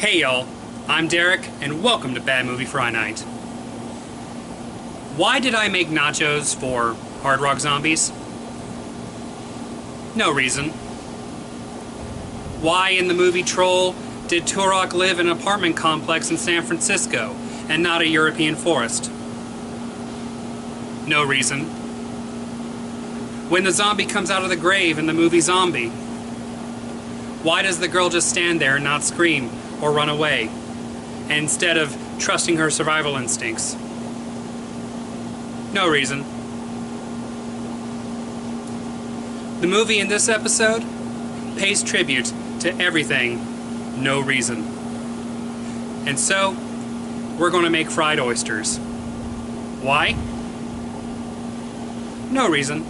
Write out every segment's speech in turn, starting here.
Hey y'all, I'm Derek, and welcome to Bad Movie Fry Night. Why did I make nachos for Hard Rock Zombies? No reason. Why in the movie Troll did Turok live in an apartment complex in San Francisco and not a European forest? No reason. When the zombie comes out of the grave in the movie Zombie, why does the girl just stand there and not scream or run away, instead of trusting her survival instincts? No reason. The movie in this episode pays tribute to everything, no reason. And so, we're going to make fried oysters. Why? No reason.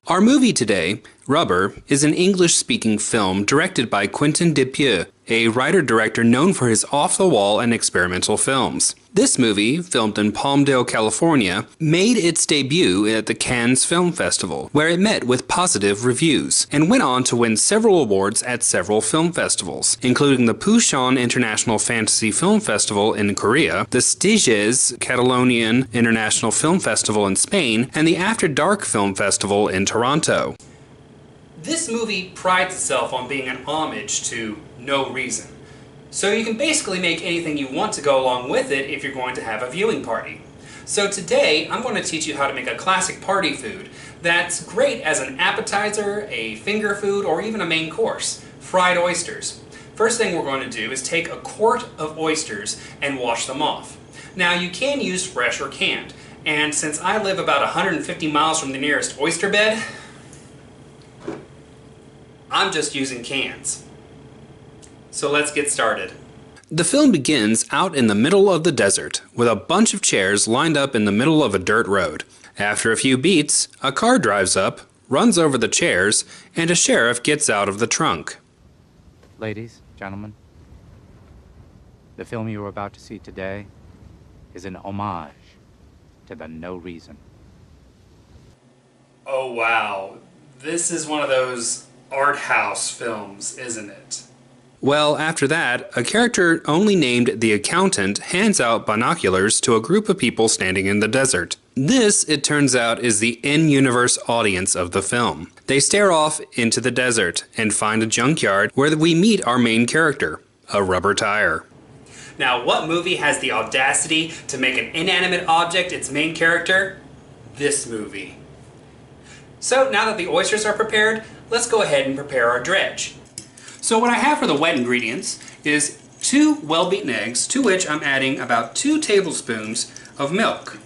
Our movie today, Rubber, is an English-speaking film directed by Quentin Dupieux, a writer-director known for his off-the-wall and experimental films. This movie, filmed in Palmdale, California, made its debut at the Cannes Film Festival, where it met with positive reviews, and went on to win several awards at several film festivals, including the Busan International Fantasy Film Festival in Korea, the Sitges Catalonian International Film Festival in Spain, and the After Dark Film Festival in Toronto. This movie prides itself on being an homage to No Reason. So you can basically make anything you want to go along with it if you're going to have a viewing party. So today, I'm going to teach you how to make a classic party food that's great as an appetizer, a finger food, or even a main course: fried oysters. First thing we're going to do is take a quart of oysters and wash them off. Now you can use fresh or canned, and since I live about 150 miles from the nearest oyster bed, I'm just using cans. So let's get started. The film begins out in the middle of the desert, with a bunch of chairs lined up in the middle of a dirt road. After a few beats, a car drives up, runs over the chairs, and a sheriff gets out of the trunk. Ladies, gentlemen, the film you are about to see today is an homage to the No Reason. Oh wow, this is one of those art house films, isn't it? Well, after that, a character only named the Accountant hands out binoculars to a group of people standing in the desert. This, it turns out, is the in-universe audience of the film. They stare off into the desert and find a junkyard where we meet our main character, a rubber tire. Now, what movie has the audacity to make an inanimate object its main character? This movie. So, now that the oysters are prepared, let's go ahead and prepare our dredge. So what I have for the wet ingredients is 2 well-beaten eggs, to which I'm adding about 2 tablespoons of milk.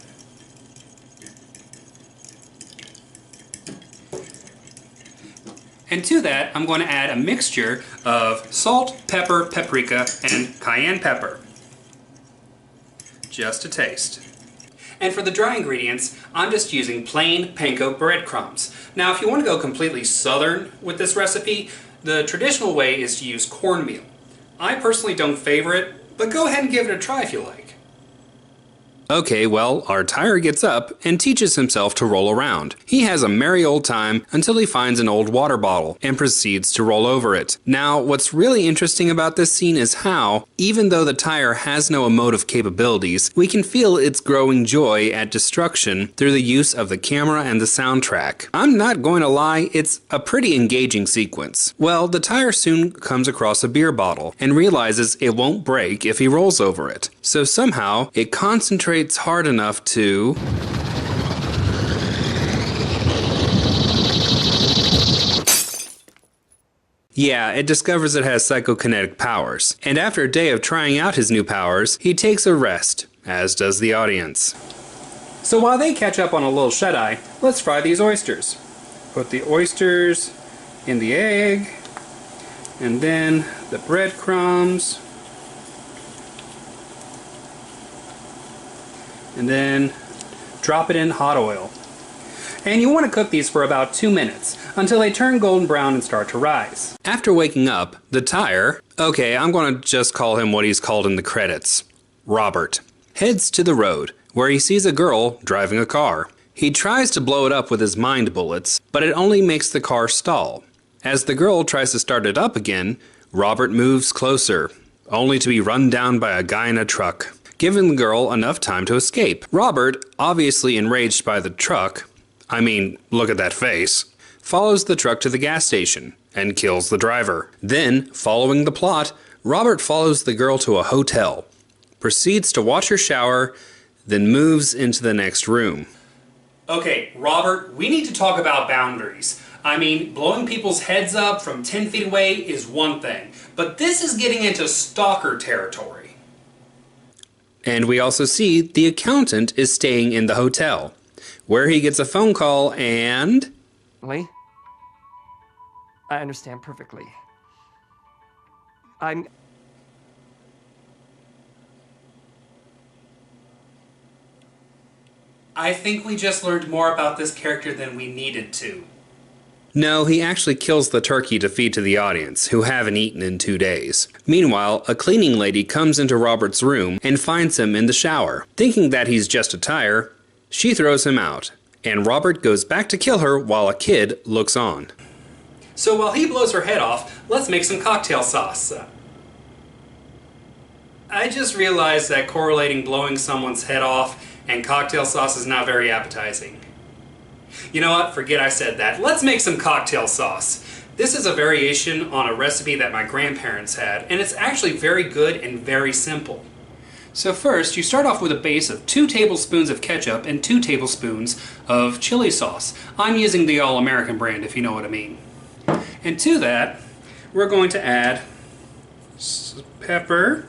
And to that, I'm going to add a mixture of salt, pepper, paprika, and cayenne pepper. Just a taste. And for the dry ingredients, I'm just using plain panko breadcrumbs. Now, if you want to go completely southern with this recipe, the traditional way is to use cornmeal. I personally don't favor it, but go ahead and give it a try if you like. Okay, well, our tire gets up and teaches himself to roll around. He has a merry old time until he finds an old water bottle and proceeds to roll over it. Now, what's really interesting about this scene is how, even though the tire has no emotive capabilities, we can feel its growing joy at destruction through the use of the camera and the soundtrack. I'm not going to lie, it's a pretty engaging sequence. Well, the tire soon comes across a beer bottle and realizes it won't break if he rolls over it. So somehow, it concentrates hard enough to Yeah, it discovers it has psychokinetic powers, and after a day of trying out his new powers, he takes a rest as does the audience. So while they catch up on a little shut-eye, let's fry these oysters. Put the oysters in the egg, and then the breadcrumbs, and then drop it in hot oil. And you want to cook these for about 2 minutes, until they turn golden brown and start to rise. After waking up, the tire, okay, I'm going to just call him what he's called in the credits, Robert, heads to the road, where he sees a girl driving a car. He tries to blow it up with his mind bullets, but it only makes the car stall. As the girl tries to start it up again, Robert moves closer, only to be run down by a guy in a truck, giving the girl enough time to escape. Robert, obviously enraged by the truck, I mean, look at that face, follows the truck to the gas station and kills the driver. Then, following the plot, Robert follows the girl to a hotel, proceeds to watch her shower, then moves into the next room. Okay, Robert, we need to talk about boundaries. I mean, blowing people's heads up from 10 feet away is one thing, but this is getting into stalker territory. And we also see the accountant is staying in the hotel, where he gets a phone call and... Lee? I understand perfectly. I think we just learned more about this character than we needed to. No, he actually kills the turkey to feed to the audience, who haven't eaten in 2 days. Meanwhile, a cleaning lady comes into Robert's room and finds him in the shower. Thinking that he's just a tire, she throws him out, and Robert goes back to kill her while a kid looks on. So while he blows her head off, let's make some cocktail sauce. I just realized that correlating blowing someone's head off and cocktail sauce is not very appetizing. You know what? Forget I said that. Let's make some cocktail sauce. This is a variation on a recipe that my grandparents had, and it's actually very good and very simple. So first, you start off with a base of 2 tablespoons of ketchup and 2 tablespoons of chili sauce. I'm using the All-American brand, if you know what I mean. And to that, we're going to add pepper,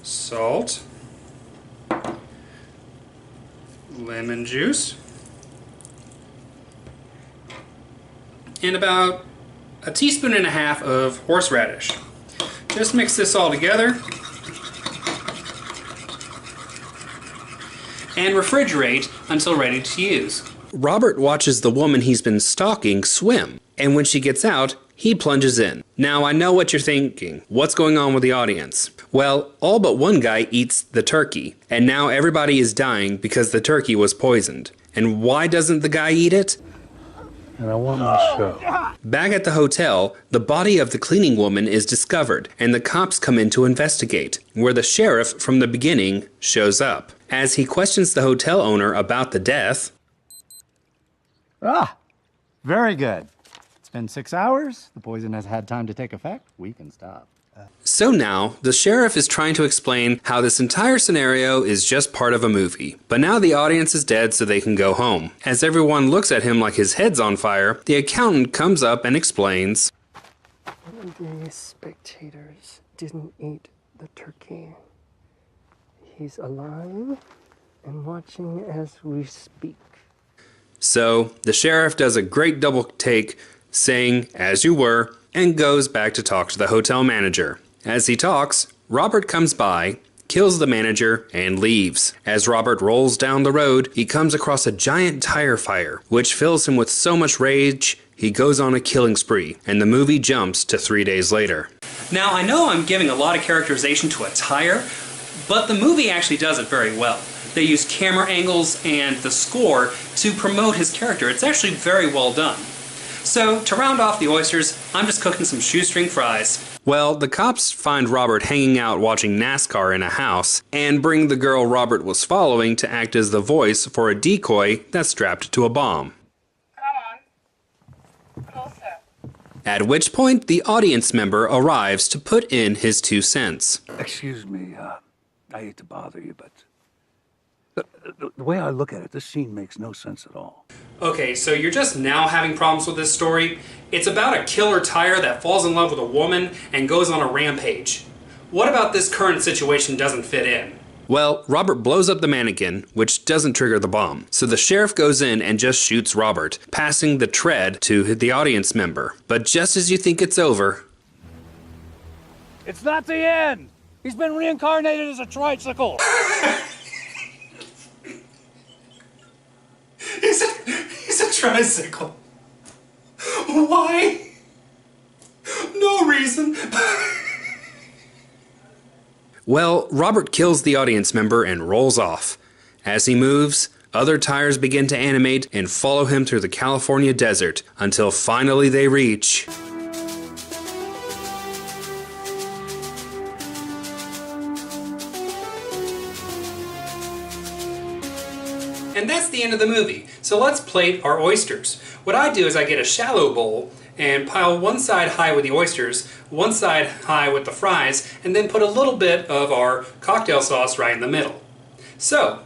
salt, lemon juice, and about 1.5 teaspoons of horseradish. Just mix this all together and refrigerate until ready to use. Robert watches the woman he's been stalking swim, and when she gets out, he plunges in. Now I know what you're thinking. What's going on with the audience? Well, all but one guy eats the turkey, and now everybody is dying because the turkey was poisoned. And why doesn't the guy eat it? And I want my show. Back at the hotel, the body of the cleaning woman is discovered, and the cops come in to investigate, where the sheriff from the beginning shows up. As he questions the hotel owner about the death... Ah, very good. It's been 6 hours. The poison has had time to take effect. We can stop. So now, the sheriff is trying to explain how this entire scenario is just part of a movie. But now the audience is dead so they can go home. As everyone looks at him like his head's on fire, the accountant comes up and explains, The spectators didn't eat the turkey. He's alive and watching as we speak. So, the sheriff does a great double take, saying, "As you were," and goes back to talk to the hotel manager. As he talks, Robert comes by, kills the manager, and leaves. As Robert rolls down the road, he comes across a giant tire fire, which fills him with so much rage, he goes on a killing spree, and the movie jumps to 3 days later. Now, I know I'm giving a lot of characterization to a tire, but the movie actually does it very well. They use camera angles and the score to promote his character. It's actually very well done. So, to round off the oysters, I'm just cooking some shoestring fries. Well, the cops find Robert hanging out watching NASCAR in a house, and bring the girl Robert was following to act as the voice for a decoy that's strapped to a bomb. Come on. Closer. At which point, the audience member arrives to put in his 2 cents. Excuse me, I hate to bother you, but the way I look at it, this scene makes no sense at all. Okay, so you're just now having problems with this story? It's about a killer tire that falls in love with a woman and goes on a rampage. What about this current situation doesn't fit in? Well, Robert blows up the mannequin, which doesn't trigger the bomb. So the sheriff goes in and just shoots Robert, passing the tread to the audience member. But just as you think it's over... It's not the end! He's been reincarnated as a tricycle! He's a tricycle. Why? No reason. Well, Robert kills the audience member and rolls off. As he moves, other tires begin to animate and follow him through the California desert until finally they reach... And that's the end of the movie. So let's plate our oysters. What I do is I get a shallow bowl and pile one side high with the oysters, one side high with the fries, and then put a little bit of our cocktail sauce right in the middle. So,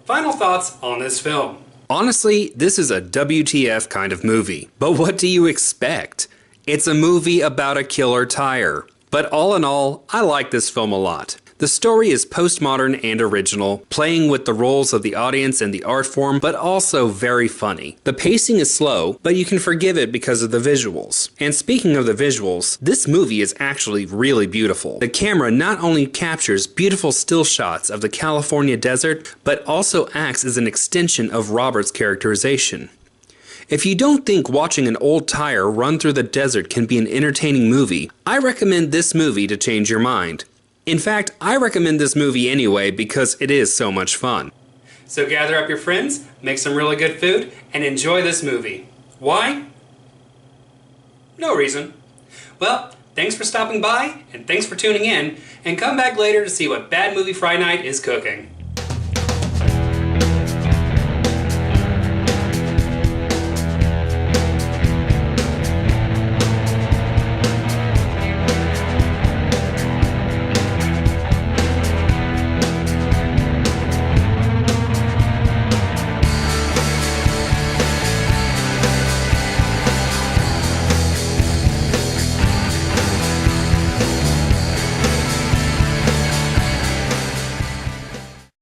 final thoughts on this film. Honestly, this is a WTF kind of movie. But what do you expect? It's a movie about a killer tire. But all in all, I like this film a lot. The story is postmodern and original, playing with the roles of the audience and the art form, but also very funny. The pacing is slow, but you can forgive it because of the visuals. And speaking of the visuals, this movie is actually really beautiful. The camera not only captures beautiful still shots of the California desert, but also acts as an extension of Robert's characterization. If you don't think watching an old tire run through the desert can be an entertaining movie, I recommend this movie to change your mind. In fact, I recommend this movie anyway because it is so much fun. So gather up your friends, make some really good food, and enjoy this movie. Why? No reason. Well, thanks for stopping by, and thanks for tuning in, and come back later to see what Bad Movie Friday Night is cooking.